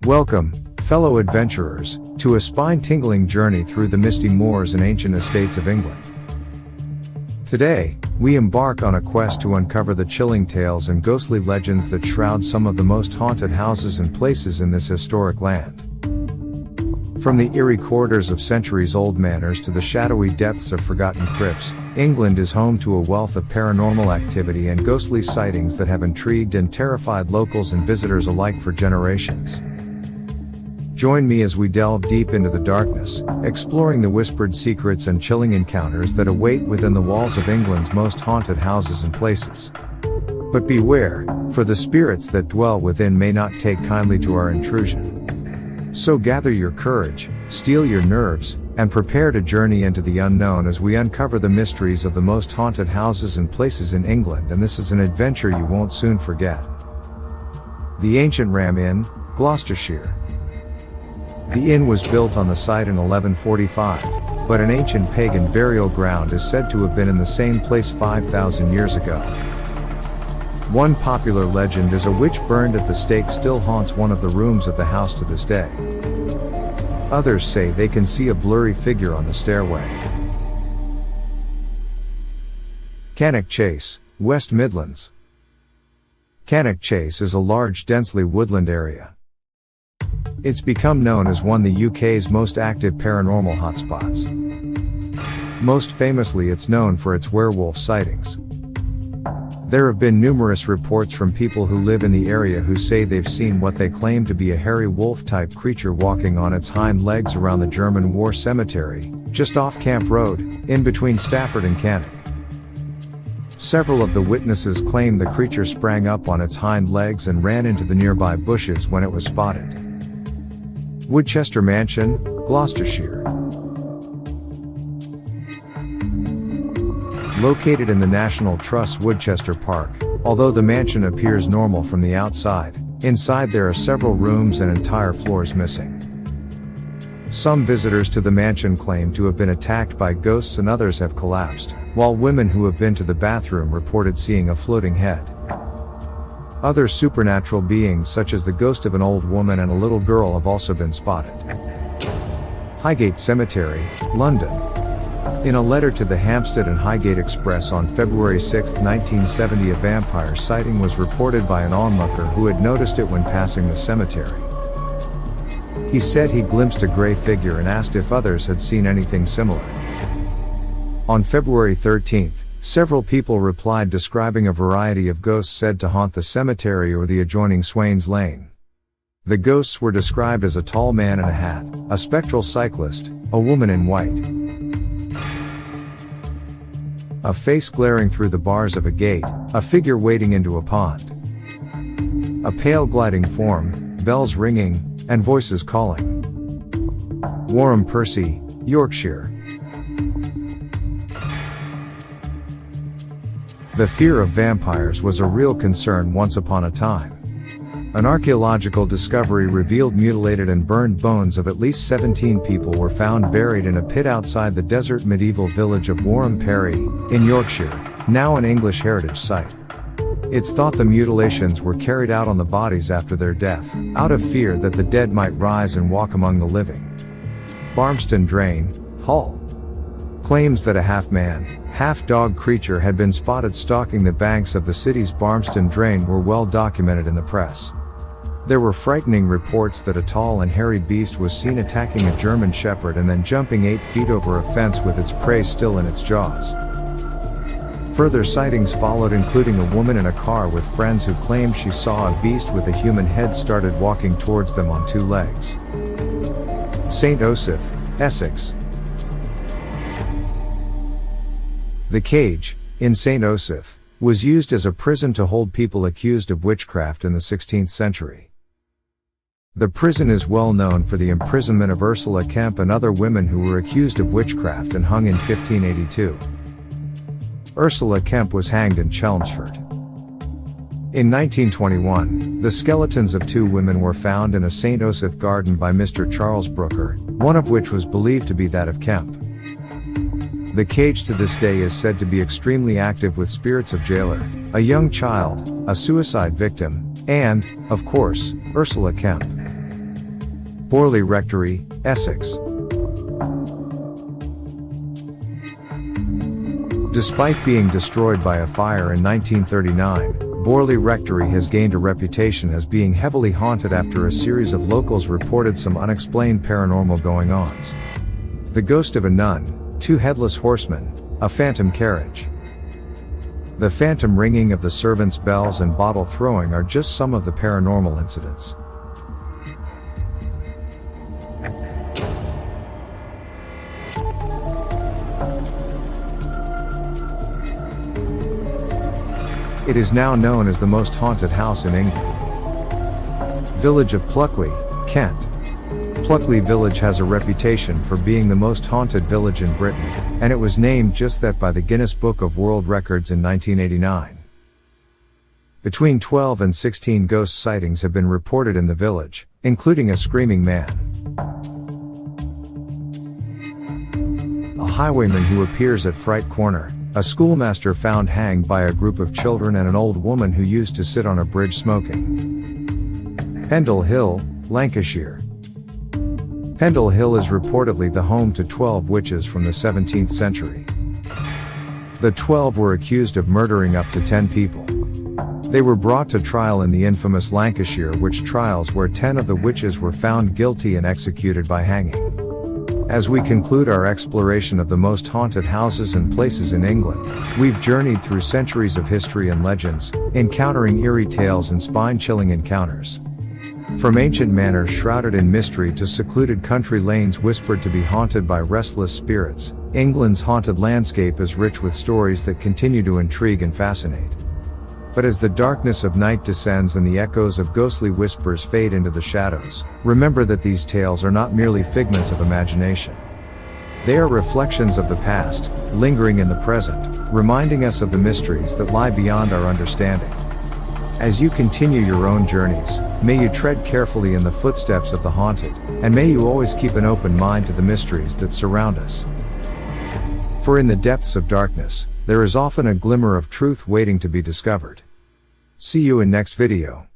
Welcome, fellow adventurers, to a spine-tingling journey through the misty moors and ancient estates of England. Today, we embark on a quest to uncover the chilling tales and ghostly legends that shroud some of the most haunted houses and places in this historic land. From the eerie corridors of centuries-old manors to the shadowy depths of forgotten crypts, England is home to a wealth of paranormal activity and ghostly sightings that have intrigued and terrified locals and visitors alike for generations. Join me as we delve deep into the darkness, exploring the whispered secrets and chilling encounters that await within the walls of England's most haunted houses and places. But beware, for the spirits that dwell within may not take kindly to our intrusion. So gather your courage, steel your nerves, and prepare to journey into the unknown as we uncover the mysteries of the most haunted houses and places in England, and this is an adventure you won't soon forget. The ancient Wharram Inn, Gloucestershire. The inn was built on the site in 1145, but an ancient pagan burial ground is said to have been in the same place 5,000 years ago. One popular legend is a witch burned at the stake still haunts one of the rooms of the house to this day. Others say they can see a blurry figure on the stairway. Cannock Chase, West Midlands. Cannock Chase is a large densely woodland area. It's become known as one of the UK's most active paranormal hotspots. Most famously, it's known for its werewolf sightings. There have been numerous reports from people who live in the area who say they've seen what they claim to be a hairy wolf-type creature walking on its hind legs around the German War Cemetery, just off Camp Road, in between Stafford and Cannock. Several of the witnesses claim the creature sprang up on its hind legs and ran into the nearby bushes when it was spotted. Woodchester Mansion, Gloucestershire. Located in the National Trust's Woodchester Park, although the mansion appears normal from the outside, inside there are several rooms and entire floors missing. Some visitors to the mansion claim to have been attacked by ghosts and others have collapsed, while women who have been to the bathroom reported seeing a floating head. Other supernatural beings such as the ghost of an old woman and a little girl have also been spotted. Highgate Cemetery, London. In a letter to the Hampstead and Highgate Express on February 6, 1970, a vampire sighting was reported by an onlooker who had noticed it when passing the cemetery. He said he glimpsed a gray figure and asked if others had seen anything similar. On February 13, several people replied describing a variety of ghosts said to haunt the cemetery or the adjoining Swains Lane. The ghosts were described as a tall man in a hat, a spectral cyclist, a woman in white, a face glaring through the bars of a gate, a figure wading into a pond, a pale gliding form, bells ringing, and voices calling. Waren Percy, Yorkshire. The fear of vampires was a real concern once upon a time. An archaeological discovery revealed mutilated and burned bones of at least 17 people were found buried in a pit outside the desert medieval village of Waren Perry, in Yorkshire, now an English heritage site. It's thought the mutilations were carried out on the bodies after their death, out of fear that the dead might rise and walk among the living. Barmston Drain, Hull. Claims that a half-man, half-dog creature had been spotted stalking the banks of the city's Barmston Drain were well documented in the press. There were frightening reports that a tall and hairy beast was seen attacking a German shepherd and then jumping 8 feet over a fence with its prey still in its jaws. Further sightings followed, including a woman in a car with friends who claimed she saw a beast with a human head started walking towards them on 2 legs. St. Osyth, Essex. The cage, in St. Osyth, was used as a prison to hold people accused of witchcraft in the 16th century. The prison is well known for the imprisonment of Ursula Kemp and other women who were accused of witchcraft and hung in 1582. Ursula Kemp was hanged in Chelmsford. In 1921, the skeletons of 2 women were found in a St. Osyth garden by Mr. Charles Brooker, one of which was believed to be that of Kemp. The cage to this day is said to be extremely active with spirits of jailer, a young child, a suicide victim, and, of course, Ursula Kemp. Borley Rectory, Essex. Despite being destroyed by a fire in 1939, Borley Rectory has gained a reputation as being heavily haunted after a series of locals reported some unexplained paranormal going-ons. The ghost of a nun, 2 headless horsemen, a phantom carriage. The phantom ringing of the servants' bells and bottle throwing are just some of the paranormal incidents. It is now known as the most haunted house in England. Village of Pluckley, Kent. Pluckley village has a reputation for being the most haunted village in Britain, and it was named just that by the Guinness Book of World Records in 1989. Between 12 and 16 ghost sightings have been reported in the village, including a screaming man, a highwayman who appears at Fright Corner, a schoolmaster found hanged by a group of children, and an old woman who used to sit on a bridge smoking. Pendle Hill, Lancashire. Pendle Hill is reportedly the home to 12 witches from the 17th century. The 12 were accused of murdering up to 10 people. They were brought to trial in the infamous Lancashire witch trials, where 10 of the witches were found guilty and executed by hanging. As we conclude our exploration of the most haunted houses and places in England, we've journeyed through centuries of history and legends, encountering eerie tales and spine-chilling encounters. From ancient manors shrouded in mystery to secluded country lanes whispered to be haunted by restless spirits, England's haunted landscape is rich with stories that continue to intrigue and fascinate. But as the darkness of night descends and the echoes of ghostly whispers fade into the shadows, remember that these tales are not merely figments of imagination. They are reflections of the past, lingering in the present, reminding us of the mysteries that lie beyond our understanding. As you continue your own journeys, may you tread carefully in the footsteps of the haunted, and may you always keep an open mind to the mysteries that surround us. For in the depths of darkness, there is often a glimmer of truth waiting to be discovered. See you in next video.